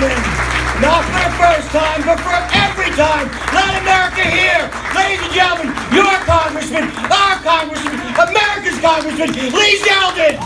gentlemen, not for the first time, but for every time, let America hear. Ladies and gentlemen, your congressman, our congressman, America's congressman, Lee Zeldin.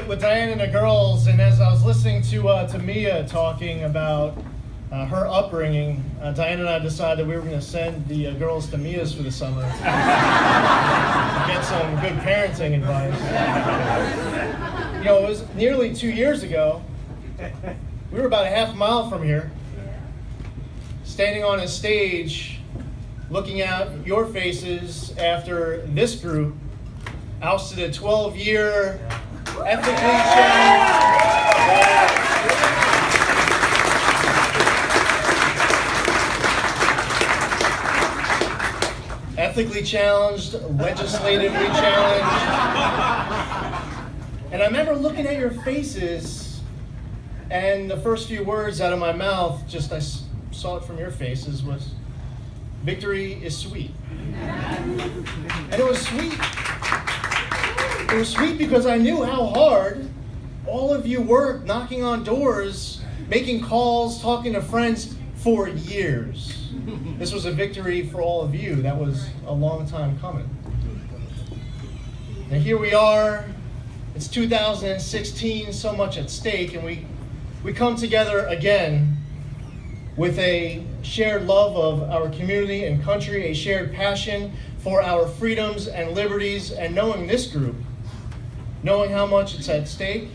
With Diane and the girls, and as I was listening to Mia talking about her upbringing, Diane and I decided we were going to send the girls to Mia's for the summer to get some good parenting advice. You know, it was nearly 2 years ago. We were about a half mile from here, standing on a stage, looking at your faces after this group ousted a 12-year ethically challenged, legislatively challenged. And I remember looking at your faces, and the first few words out of my mouth, I saw it from your faces, was, "Victory is sweet." And it was sweet. It was sweet because I knew how hard all of you worked, knocking on doors, making calls, talking to friends for years. This was a victory for all of you. That was a long time coming. Now here we are. It's 2016, so much at stake, and we come together again with a shared love of our community and country, a shared passion for our freedoms and liberties, and knowing this group, knowing how much it's at stake,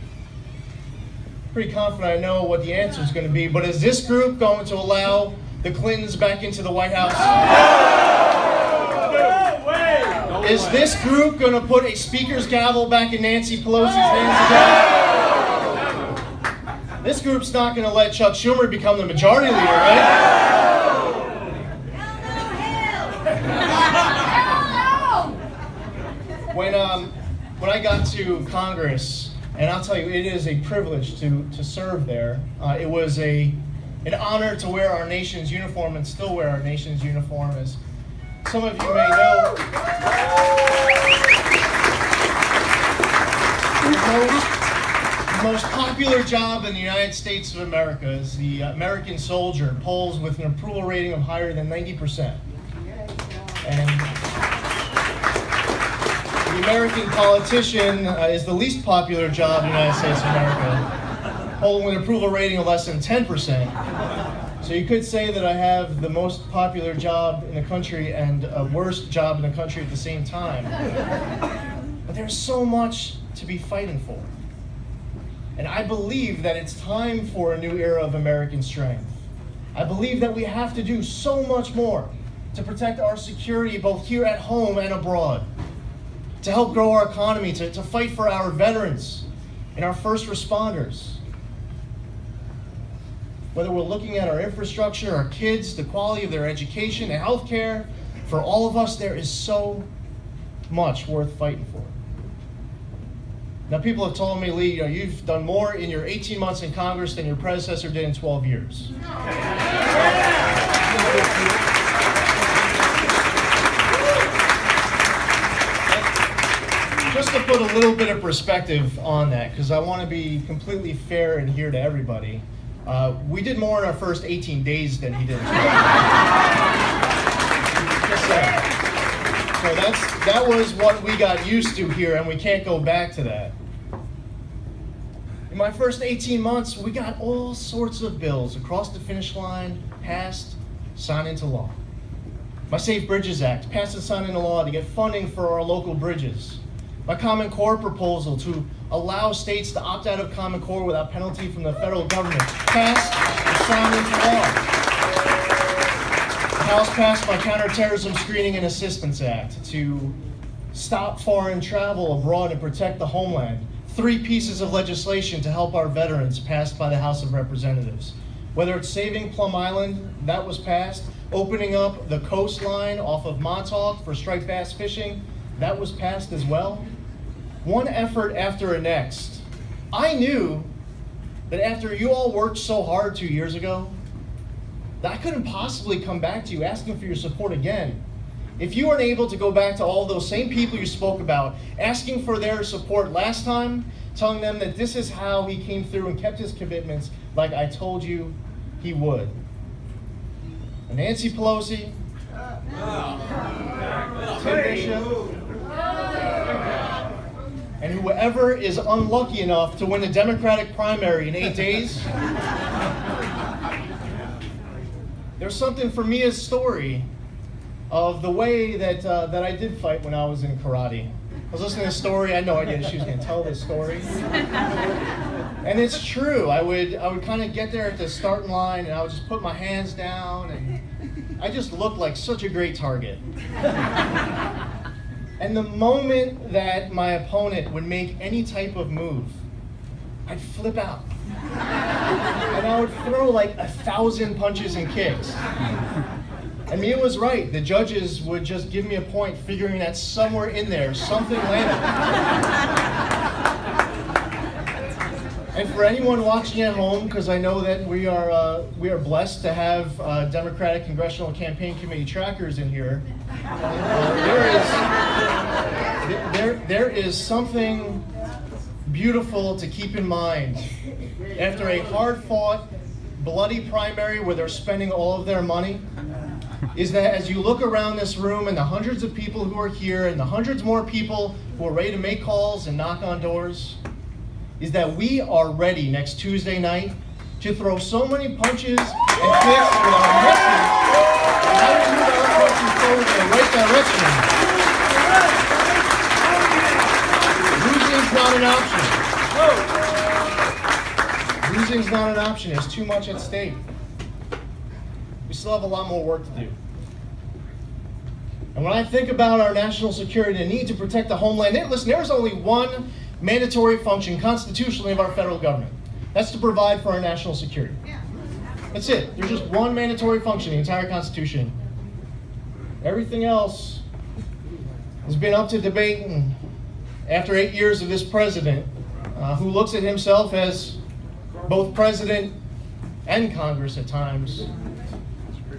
pretty confident I know what the answer is going to be. But is this group going to allow the Clintons back into the White House? No way! Is this group going to put a speaker's gavel back in Nancy Pelosi's hands again? This group's not going to let Chuck Schumer become the majority leader, right? When I got to Congress, and I'll tell you, it is a privilege to serve there. It was an honor to wear our nation's uniform and still wear our nation's uniform, as some of you may know. The most popular job in the United States of America is the American soldier, polls with an approval rating of higher than 90%. And the American politician is the least popular job in the United States of America, polling with an approval rating of less than 10%. So you could say that I have the most popular job in the country and a worst job in the country at the same time. But there's so much to be fighting for. And I believe that it's time for a new era of American strength. I believe that we have to do so much more to protect our security both here at home and abroad, to help grow our economy, to fight for our veterans and our first responders. Whether we're looking at our infrastructure, our kids, the quality of their education, the health care, for all of us, there is so much worth fighting for. Now, people have told me, Lee, you've done more in your 18 months in Congress than your predecessor did in 12 years. Just to put a little bit of perspective on that, because I want to be completely fair and here to everybody, we did more in our first 18 days than he did. Just saying. So that was what we got used to here, and we can't go back to that. In my first 18 months, we got all sorts of bills across the finish line, passed, signed into law. My Safe Bridges Act, passed and signed into law to get funding for our local bridges. My Common Core proposal to allow states to opt out of Common Core without penalty from the federal government, passed and signed into law. House passed my Counterterrorism Screening and Assistance Act to stop foreign travel abroad and protect the homeland. 3 pieces of legislation to help our veterans passed by the House of Representatives. Whether it's saving Plum Island, that was passed. Opening up the coastline off of Montauk for striped bass fishing, that was passed as well. One effort after the next. I knew that after you all worked so hard 2 years ago, that I couldn't possibly come back to you asking for your support again. If you weren't able to go back to all those same people you spoke about, asking for their support last time, telling them that this is how he came through and kept his commitments like I told you he would. And Nancy Pelosi, Tim Bishop, and whoever is unlucky enough to win the Democratic primary in 8 days, there's something for Mia's story of the way that I did fight when I was in karate. I was listening to a story. I had no idea she was going to tell this story. And it's true. I would kind of get there at the starting line, and I would just put my hands down, and I just looked like such a great target. And the moment that my opponent would make any type of move, I'd flip out. And I would throw like 1,000 punches and kicks. And Mia was right. The judges would just give me a point, figuring that somewhere in there, something landed. And for anyone watching at home, because I know that we are blessed to have Democratic Congressional Campaign Committee trackers in here, there is something beautiful to keep in mind. After a hard-fought, bloody primary where they're spending all of their money, is that as you look around this room and the hundreds of people who are here and the hundreds more people who are ready to make calls and knock on doors, is that we are ready next Tuesday night to throw so many punches and kicks with our message and how to move our country forward in the right direction. Losing's not an option. Losing's not an option. There's too much at stake. We still have a lot more work to do. And when I think about our national security and the need to protect the homeland, listen, there's only one mandatory function constitutionally of our federal government. That's to provide for our national security. That's it. There's just one mandatory function in the entire Constitution. Everything else has been up to debate, and after 8 years of this president, who looks at himself as both president and Congress at times,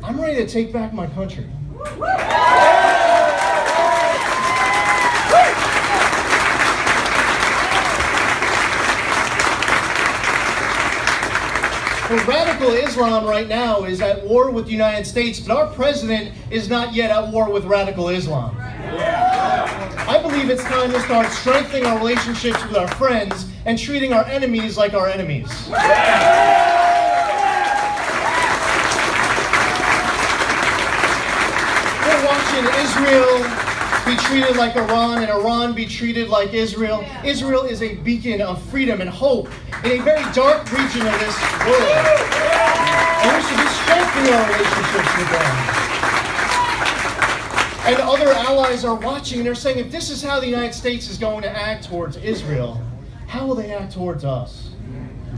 I'm ready to take back my country. Well, radical Islam right now is at war with the United States, but our president is not yet at war with radical Islam. I believe it's time to start strengthening our relationships with our friends and treating our enemies like our enemies. We're watching Israel be treated like Iran and Iran be treated like Israel. Israel is a beacon of freedom and hope in a very dark region of this world. And we should be strengthening our relationships with them. And other allies are watching and they're saying, if this is how the United States is going to act towards Israel, how will they act towards us?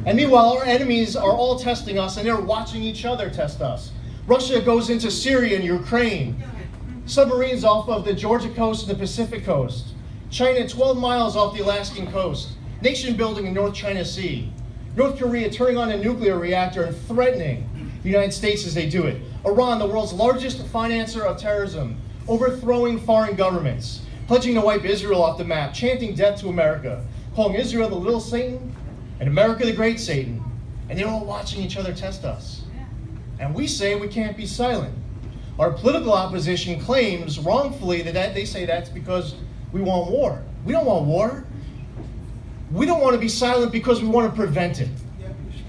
And meanwhile, our enemies are all testing us and they're watching each other test us. Russia goes into Syria and Ukraine. Submarines off of the Georgia coast and the Pacific coast. China 12 miles off the Alaskan coast. Nation building in North China Sea. North Korea turning on a nuclear reactor and threatening the United States as they do it. Iran, the world's largest financer of terrorism, overthrowing foreign governments, pledging to wipe Israel off the map, chanting death to America, calling Israel the little Satan and America the great Satan. And they're all watching each other test us. And we say we can't be silent. Our political opposition claims wrongfully that they say that's because we want war. We don't want war. We don't want to be silent because we want to prevent it.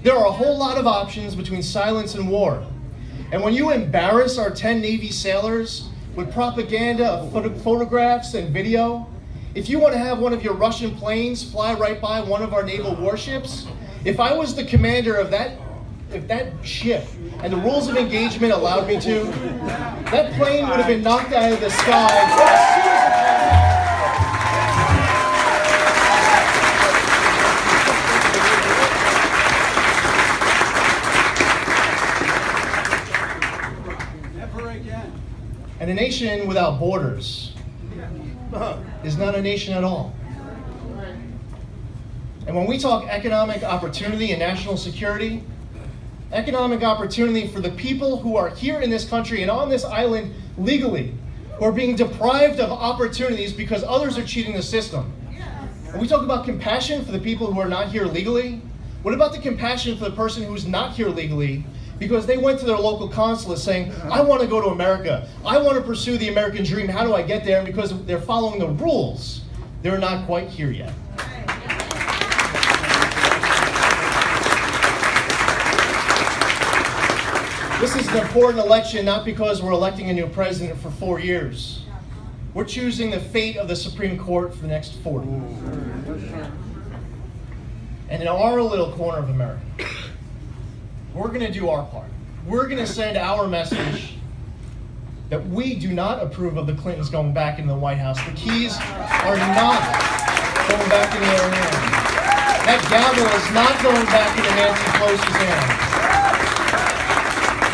There are a whole lot of options between silence and war. And when you embarrass our 10 Navy sailors with propaganda of photographs and video, if you want to have one of your Russian planes fly right by one of our naval warships, if I was the commander of that if that ship and the rules of engagement allowed me to, that plane would have been knocked out of the sky as soon as it And a nation without borders is not a nation at all. And when we talk economic opportunity and national security, economic opportunity for the people who are here in this country and on this island legally, who are being deprived of opportunities because others are cheating the system. When we talk about compassion for the people who are not here legally, what about the compassion for the person who's not here legally because they went to their local consulate saying, I want to go to America. I want to pursue the American dream. How do I get there? And because they're following the rules, they're not quite here yet. This is an important election not because we're electing a new president for 4 years. We're choosing the fate of the Supreme Court for the next 40. And in our little corner of America, we're going to do our part. We're going to send our message that we do not approve of the Clintons going back into the White House. The keys are not going back into their hands. That gavel is not going back into Nancy Pelosi's hands.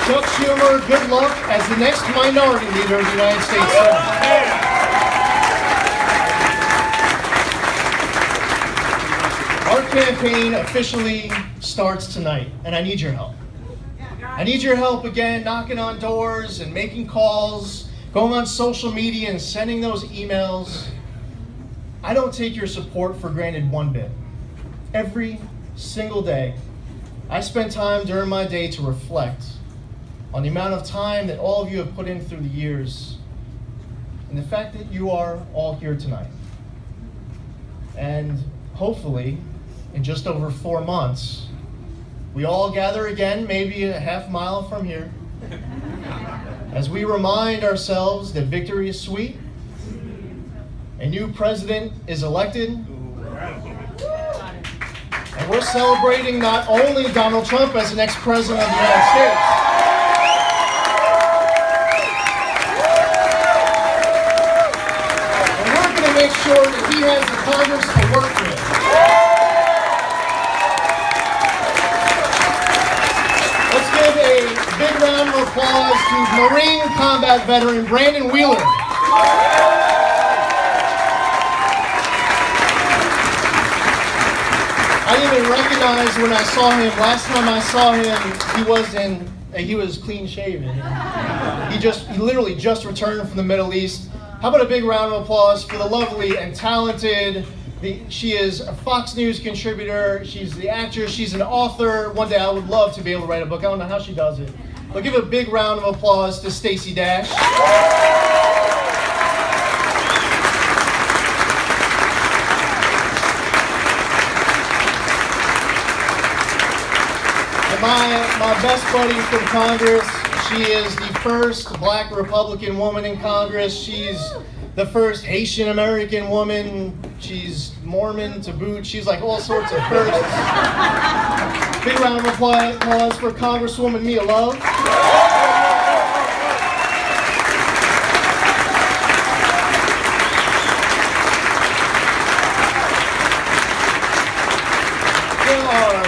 Chuck Schumer, good luck as the next minority leader of the United States Senate. Our campaign officially starts tonight, and I need your help. I need your help again, knocking on doors and making calls, going on social media and sending those emails. I don't take your support for granted one bit. Every single day, I spend time during my day to reflect on the amount of time that all of you have put in through the years and the fact that you are all here tonight. And hopefully, in just over 4 months, we all gather again, maybe a half mile from here, as we remind ourselves that victory is sweet, a new president is elected, and we're celebrating not only Donald Trump as the next president of the United States, but we're going to make sure that he has the Congress to work with. Let's give a big round of applause to Marine combat veteran Brandon Wheeler. I didn't even recognize when I saw him. Last time I saw him, he was clean shaven. He literally just returned from the Middle East. How about a big round of applause for the lovely and talented. She is a Fox News contributor. She's the actress. She's an author. One day I would love to be able to write a book. I don't know how she does it. But give a big round of applause to Stacey Dash. And my best buddy from Congress, she is the first Black Republican woman in Congress. She's the first Haitian American woman. She's Mormon to boot. She's like all sorts of firsts. Big round of applause for Congresswoman Mia Love. There are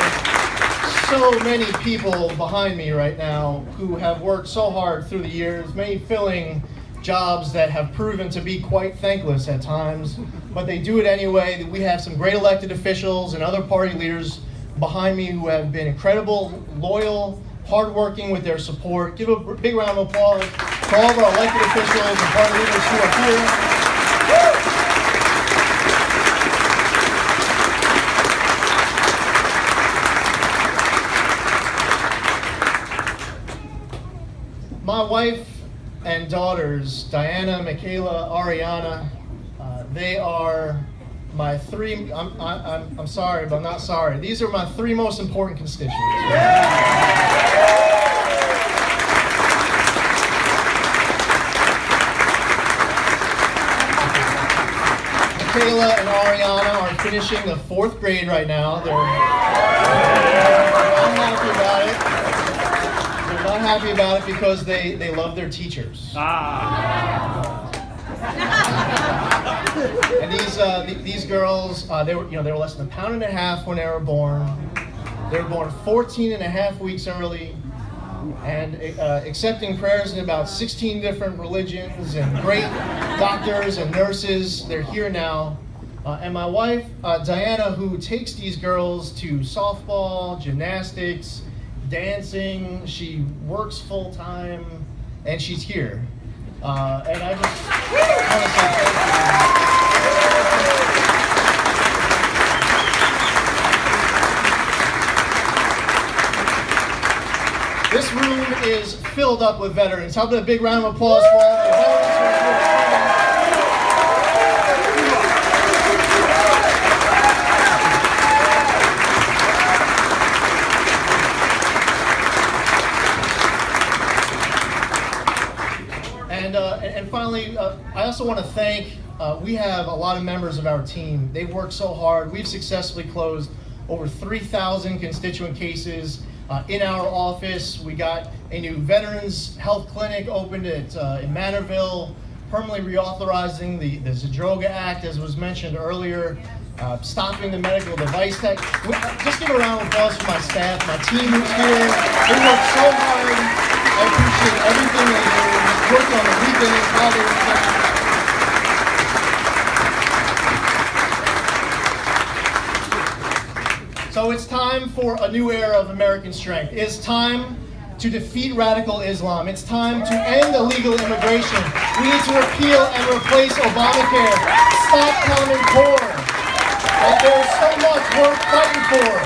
so many people behind me right now who have worked so hard through the years, many filling jobs that have proven to be quite thankless at times, but they do it anyway. We have some great elected officials and other party leaders behind me who have been incredible, loyal, hardworking with their support. Give a big round of applause to all of our elected officials and party leaders who are here. My wife and daughters, Diana, Michaela, Ariana, they are my three, I'm sorry, but I'm not sorry. These are my three most important constituents. Michaela and Ariana are finishing the 4th grade right now. I'm happy about it. happy about it because they love their teachers. And these girls, they were less than 1.5 pounds when they were born. They were born 14.5 weeks early, and accepting prayers in about 16 different religions, and great doctors and nurses. They're here now. And my wife, Diana, who takes these girls to softball, gymnastics, dancing. She works full time, and she's here. And I just want to say thank you. This room is filled up with veterans. How about a big round of applause for all the veterans who are here? And finally, I also want to thank, we have a lot of members of our team. They've worked so hard. We've successfully closed over 3,000 constituent cases in our office. We got a new Veterans Health Clinic opened in Manorville, permanently reauthorizing the Zadroga Act, as was mentioned earlier, stopping the medical device tech. Just give a round of applause for my staff, my team who's here. They work so hard. I appreciate everything they do. Work on the weekends, holidays. So it's time for a new era of American strength. It's time to defeat radical Islam. It's time to end illegal immigration. We need to repeal and replace Obamacare. Stop Common Core. There's so much worth fighting for.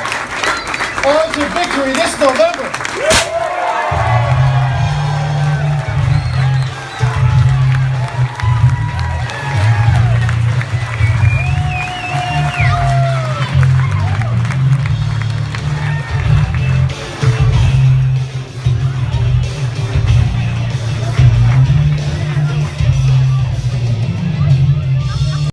On to victory this November.